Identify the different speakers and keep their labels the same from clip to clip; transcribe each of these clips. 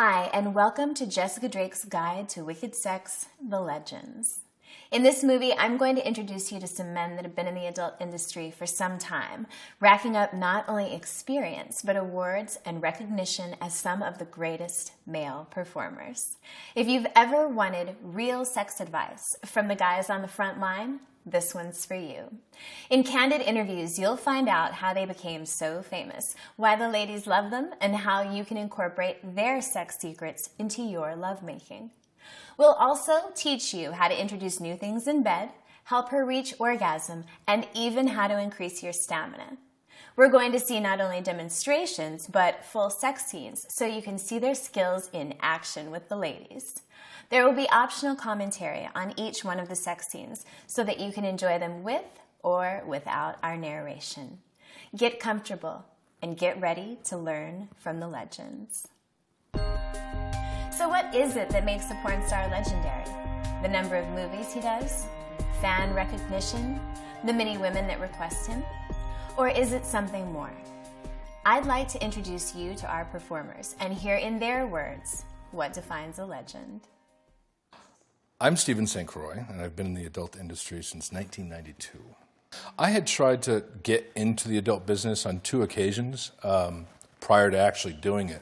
Speaker 1: Hi, and welcome to Jessica Drake's Guide to Wicked Sex, The Legends. In this movie, I'm going to introduce you to some men that have been in the adult industry for some time, racking up not only experience, but awards and recognition as some of the greatest male performers. If you've ever wanted real sex advice from the guys on the front line, this one's for you. In candid interviews, you'll find out how they became so famous, why the ladies love them, and how you can incorporate their sex secrets into your lovemaking. We'll also teach you how to introduce new things in bed, help her reach orgasm, and even how to increase your stamina. We're going to see not only demonstrations, but full sex scenes, so you can see their skills in action with the ladies. There will be optional commentary on each one of the sex scenes so that you can enjoy them with or without our narration. Get comfortable and get ready to learn from the legends. So what is it that makes a porn star legendary? The number of movies he does? Fan recognition? The many women that request him? Or is it something more? I'd like to introduce you to our performers and hear in their words what defines a legend.
Speaker 2: I'm Stephen St. Croix, and I've been in the adult industry since 1992. I had tried to get into the adult business on 2 occasions prior to actually doing it.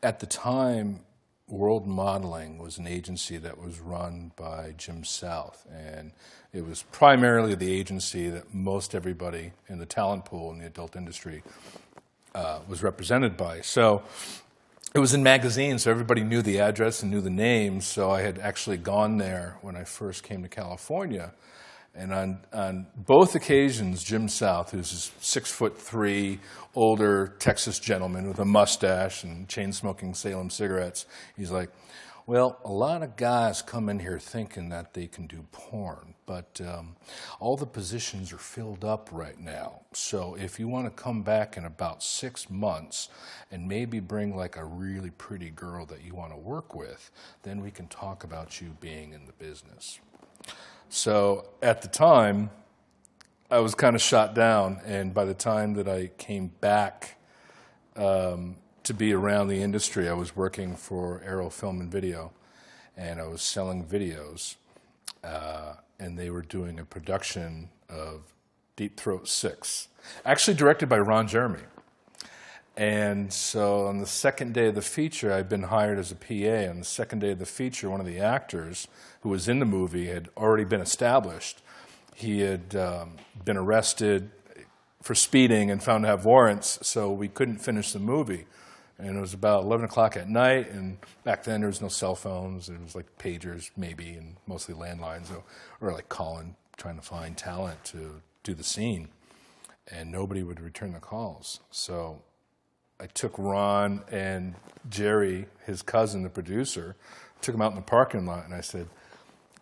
Speaker 2: At the time, World Modeling was an agency that was run by Jim South, and it was primarily the agency that most everybody in the talent pool in the adult industry was represented by. So it was in magazines, so everybody knew the address and knew the name, so I had actually gone there when I first came to California. And on both occasions, Jim South, who's this 6'3", older Texas gentleman with a mustache and chain-smoking Salem cigarettes, he's like, well, a lot of guys come in here thinking that they can do porn, but all the positions are filled up right now. So if you want to come back in about 6 months and maybe bring like a really pretty girl that you want to work with, then we can talk about you being in the business. So at the time, I was kind of shot down, and by the time that I came back to be around the industry, I was working for Arrow Film and Video, and I was selling videos, and they were doing a production of Deep Throat 6, actually directed by Ron Jeremy. And so on the second day of the feature, I'd been hired as a PA. On the second day of the feature, one of the actors who was in the movie had already been established. He had been arrested for speeding and found to have warrants, so we couldn't finish the movie. And it was about 11 o'clock at night, and back then there was no cell phones. It was like pagers maybe, and mostly landlines, or like calling, trying to find talent to do the scene. And nobody would return the calls. So I took Ron and Jerry, his cousin, the producer, took him out in the parking lot, and I said,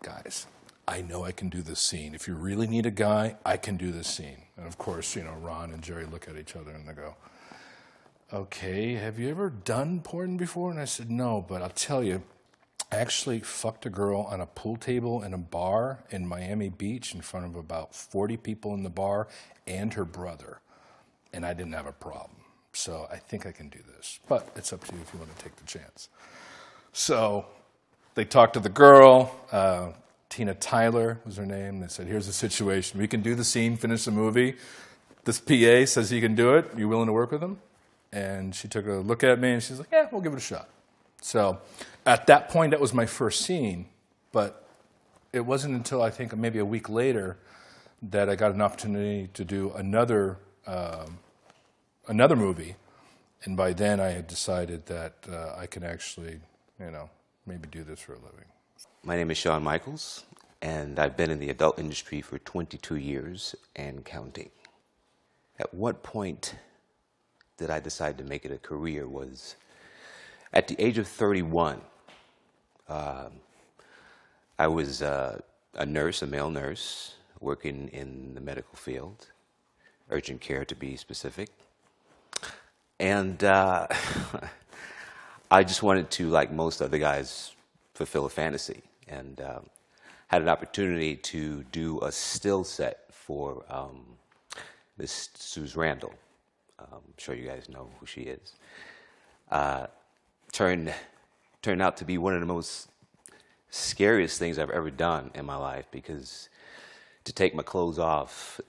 Speaker 2: guys, I know I can do this scene. If you really need a guy, I can do this scene. And of course, Ron and Jerry look at each other and they go, okay, have you ever done porn before? And I said, no, but I'll tell you, I actually fucked a girl on a pool table in a bar in Miami Beach in front of about 40 people in the bar and her brother, and I didn't have a problem. So I think I can do this, but it's up to you if you want to take the chance. So they talked to the girl, Tina Tyler was her name. They said, here's the situation. We can do the scene, finish the movie. This PA says he can do it. Are you willing to work with him? And she took a look at me and she's like, yeah, we'll give it a shot. So at that point, that was my first scene, but it wasn't until I think maybe a week later that I got an opportunity to do another movie, and by then I had decided that I could actually, maybe do this for a living.
Speaker 3: My name is Shawn Michaels, and I've been in the adult industry for 22 years and counting. At what point did I decide to make it a career was at the age of 31. I was a nurse, a male nurse, working in the medical field, urgent care to be specific. And I just wanted to, like most other guys, fulfill a fantasy. And had an opportunity to do a still set for Miss Suze Randall. I'm sure you guys know who she is. turned out to be one of the most scariest things I've ever done in my life, because to take my clothes off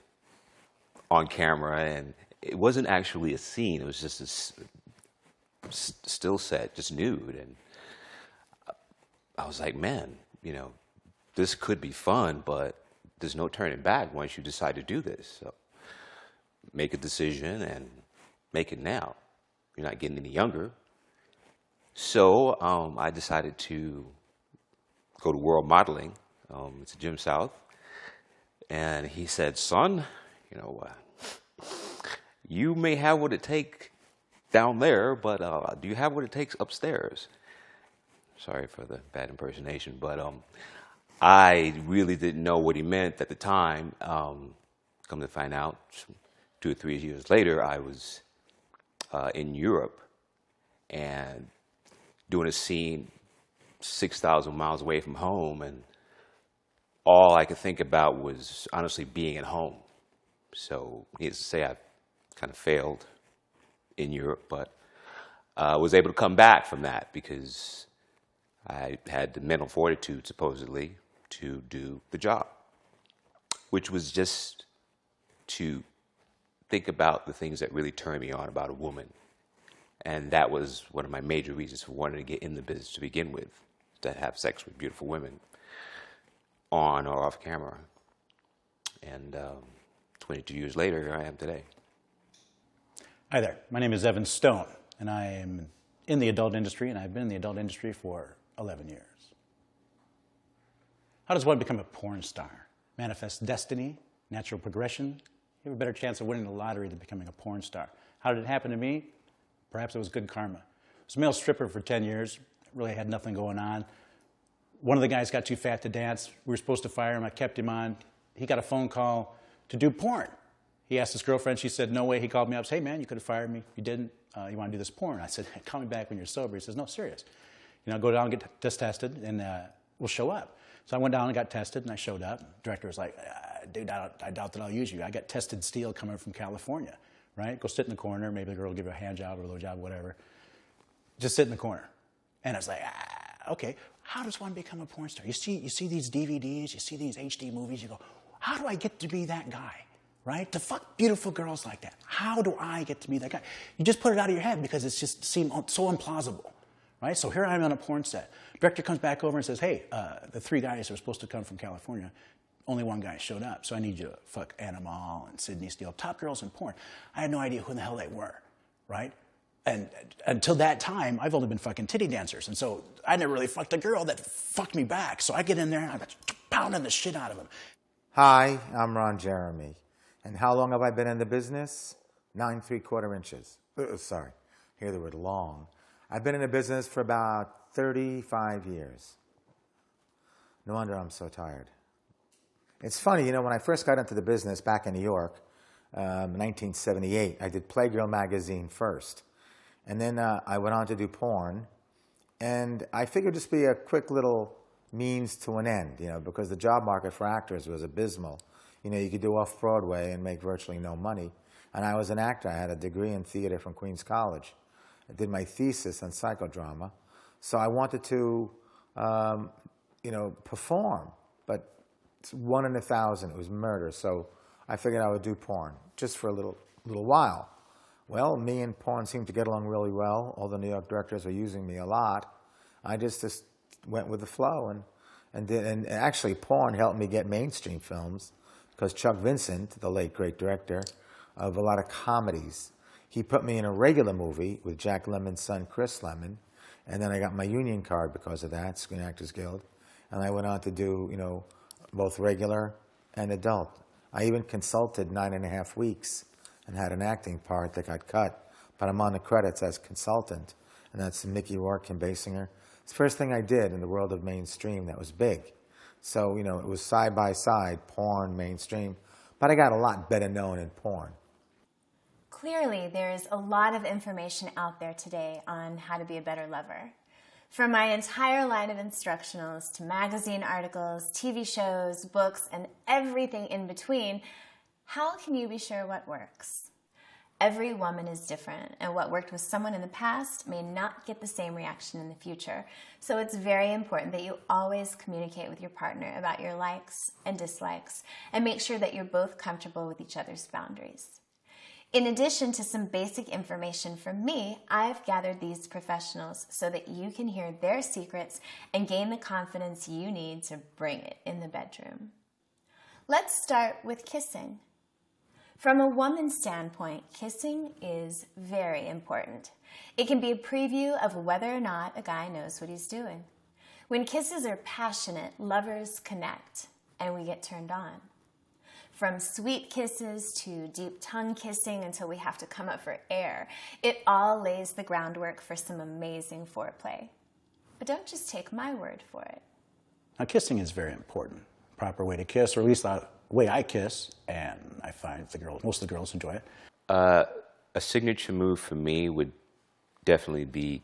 Speaker 3: on camera, and it wasn't actually a scene, it was just a still set, just nude, and I was like, man, you know, this could be fun, but there's no turning back once you decide to do this. So make a decision and make it now. You're not getting any younger. So I decided to go to World Modeling. It's at Jim South. And he said, son, you know, you may have what it takes down there, but do you have what it takes upstairs? Sorry for the bad impersonation, but I really didn't know what he meant at the time. Come to find out, 2 or 3 years later, I was in Europe and doing a scene 6,000 miles away from home, and all I could think about was honestly being at home. So needless to say, I kind of failed in Europe, but I was able to come back from that because I had the mental fortitude, supposedly, to do the job, which was just to think about the things that really turn me on about a woman. And that was one of my major reasons for wanting to get in the business to begin with, to have sex with beautiful women on or off camera. And 22 years later, here I am today.
Speaker 4: Hi there, my name is Evan Stone, and I am in the adult industry, and I've been in the adult industry for 11 years. How does one become a porn star? Manifest destiny, natural progression? You have a better chance of winning the lottery than becoming a porn star. How did it happen to me? Perhaps it was good karma. I was a male stripper for 10 years, really had nothing going on. One of the guys got too fat to dance. We were supposed to fire him. I kept him on. He got a phone call to do porn. He asked his girlfriend. She said, no way. He called me up and said, hey, man, you could have fired me. You didn't. You want to do this porn? I said, call me back when you're sober. He says, no, serious. You know, go down and get just tested, and we'll show up. So I went down and got tested, and I showed up. The director was like, dude, I doubt that I'll use you. I got tested steel coming from California, right? Go sit in the corner. Maybe the girl will give you a hand job or a low job, whatever. Just sit in the corner. And I was like, okay, how does one become a porn star? You see these DVDs, you see these HD movies, you go, how do I get to be that guy, right? To fuck beautiful girls like that. How do I get to be that guy? You just put it out of your head because it's just seemed so implausible, right? So here I am on a porn set. Director comes back over and says, hey, the 3 guys that were supposed to come from California, only 1 guy showed up, so I need you to fuck Anna Mall and Sydney Steele, top girls in porn. I had no idea who the hell they were, right? And until that time, I've only been fucking titty dancers. And so I never really fucked a girl that fucked me back. So I get in there and I'm pounding the shit out of them.
Speaker 5: Hi, I'm Ron Jeremy. And how long have I been in the business? 9 3/4 inches. Sorry, hear the word long. I've been in the business for about 35 years. No wonder I'm so tired. It's funny, you know, when I first got into the business back in New York, 1978, I did Playgirl magazine first. And then I went on to do porn. And I figured this would be a quick little means to an end, you know, because the job market for actors was abysmal. You know, you could do off-Broadway and make virtually no money. And I was an actor. I had a degree in theater from Queens College. I did my thesis on psychodrama. So I wanted to, you know, perform. But it's 1 in 1,000. It was murder. So I figured I would do porn just for a little while. Well, me and porn seemed to get along really well. All the New York directors were using me a lot. I just went with the flow and actually porn helped me get mainstream films because Chuck Vincent, the late great director of a lot of comedies, he put me in a regular movie with Jack Lemmon's son, Chris Lemmon, and then I got my union card because of that, Screen Actors Guild, and I went on to do, you know, both regular and adult. I even consulted 9.5 weeks and had an acting part that got cut, but I'm on the credits as consultant, and that's Mickey Rourke and Basinger. It's the first thing I did in the world of mainstream that was big. So, you know, it was side by side, porn, mainstream, but I got a lot better known in porn.
Speaker 1: Clearly, there's a lot of information out there today on how to be a better lover. From my entire line of instructionals to magazine articles, TV shows, books, and everything in between, how can you be sure what works? Every woman is different, and what worked with someone in the past may not get the same reaction in the future. So it's very important that you always communicate with your partner about your likes and dislikes, and make sure that you're both comfortable with each other's boundaries. In addition to some basic information from me, I've gathered these professionals so that you can hear their secrets and gain the confidence you need to bring it in the bedroom. Let's start with kissing. From a woman's standpoint, kissing is very important. It can be a preview of whether or not a guy knows what he's doing. When kisses are passionate, lovers connect, and we get turned on. From sweet kisses to deep tongue kissing until we have to come up for air, it all lays the groundwork for some amazing foreplay. But don't just take my word for it.
Speaker 4: Now, kissing is very important. Proper way to kiss, or at least the way I kiss, and I find most of the girls enjoy it.
Speaker 3: A signature move for me would definitely be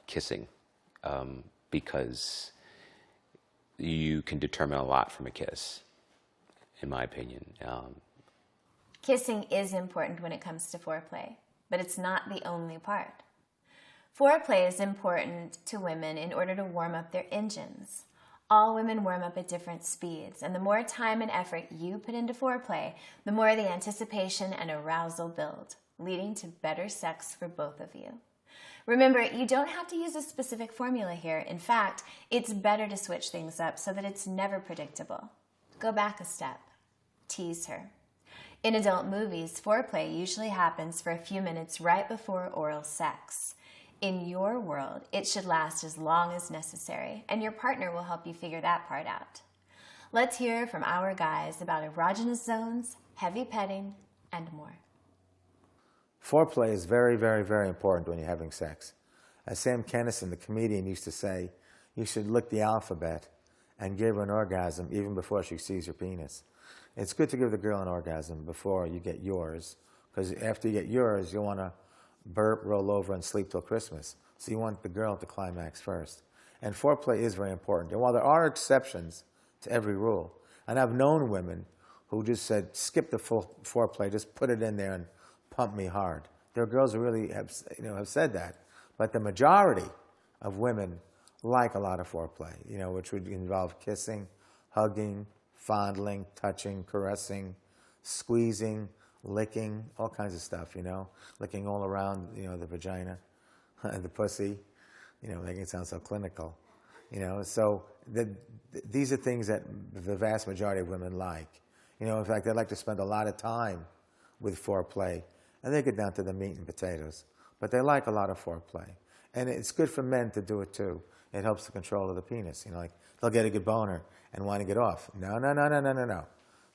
Speaker 3: kissing, because you can determine a lot from a kiss, in my opinion.
Speaker 1: Kissing is important when it comes to foreplay, but it's not the only part. Foreplay is important to women in order to warm up their engines. All women warm up at different speeds, and the more time and effort you put into foreplay, the more the anticipation and arousal build, leading to better sex for both of you. Remember, you don't have to use a specific formula here. In fact, it's better to switch things up so that it's never predictable. Go back a step. Tease her. In adult movies, foreplay usually happens for a few minutes right before oral sex. In your world, it should last as long as necessary, and your partner will help you figure that part out. Let's hear from our guys about erogenous zones, heavy petting, and more.
Speaker 5: Foreplay is very, very, very important when you're having sex. As Sam Kinison, the comedian, used to say, you should lick the alphabet and give her an orgasm even before she sees your penis. It's good to give the girl an orgasm before you get yours, because after you get yours, you want to burp, roll over, and sleep till Christmas. So you want the girl to climax first. And foreplay is very important. And while there are exceptions to every rule, and I've known women who just said, skip the full foreplay, just put it in there and pump me hard. There are girls who really have said that. But the majority of women like a lot of foreplay, which would involve kissing, hugging, fondling, touching, caressing, squeezing, licking, all kinds of stuff, licking all around, the vagina and the pussy, making it sound so clinical, So these are things that the vast majority of women like. In fact, they like to spend a lot of time with foreplay, and they get down to the meat and potatoes. But they like a lot of foreplay. And it's good for men to do it too. It helps the control of the penis. Like they'll get a good boner and want to get off. No.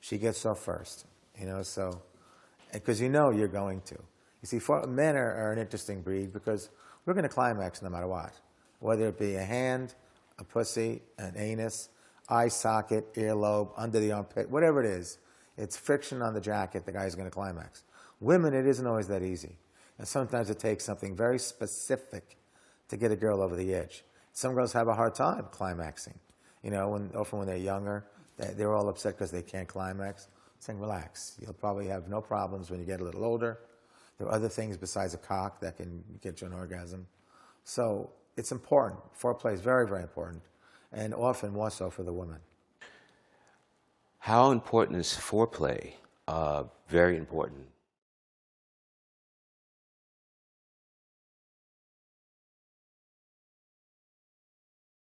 Speaker 5: She gets off first, so, because you're going to. You see, men are an interesting breed because we're going to climax no matter what. Whether it be a hand, a pussy, an anus, eye socket, earlobe, under the armpit, whatever it is. It's friction on the jacket, the guy's going to climax. Women, it isn't always that easy. And sometimes it takes something very specific to get a girl over the edge. Some girls have a hard time climaxing. Often when they're younger, they're all upset because they can't climax. Saying, relax. You'll probably have no problems when you get a little older. There are other things besides a cock that can get you an orgasm. So it's important. Foreplay is very, very important, and often more so for the woman.
Speaker 3: How important is foreplay? Very important.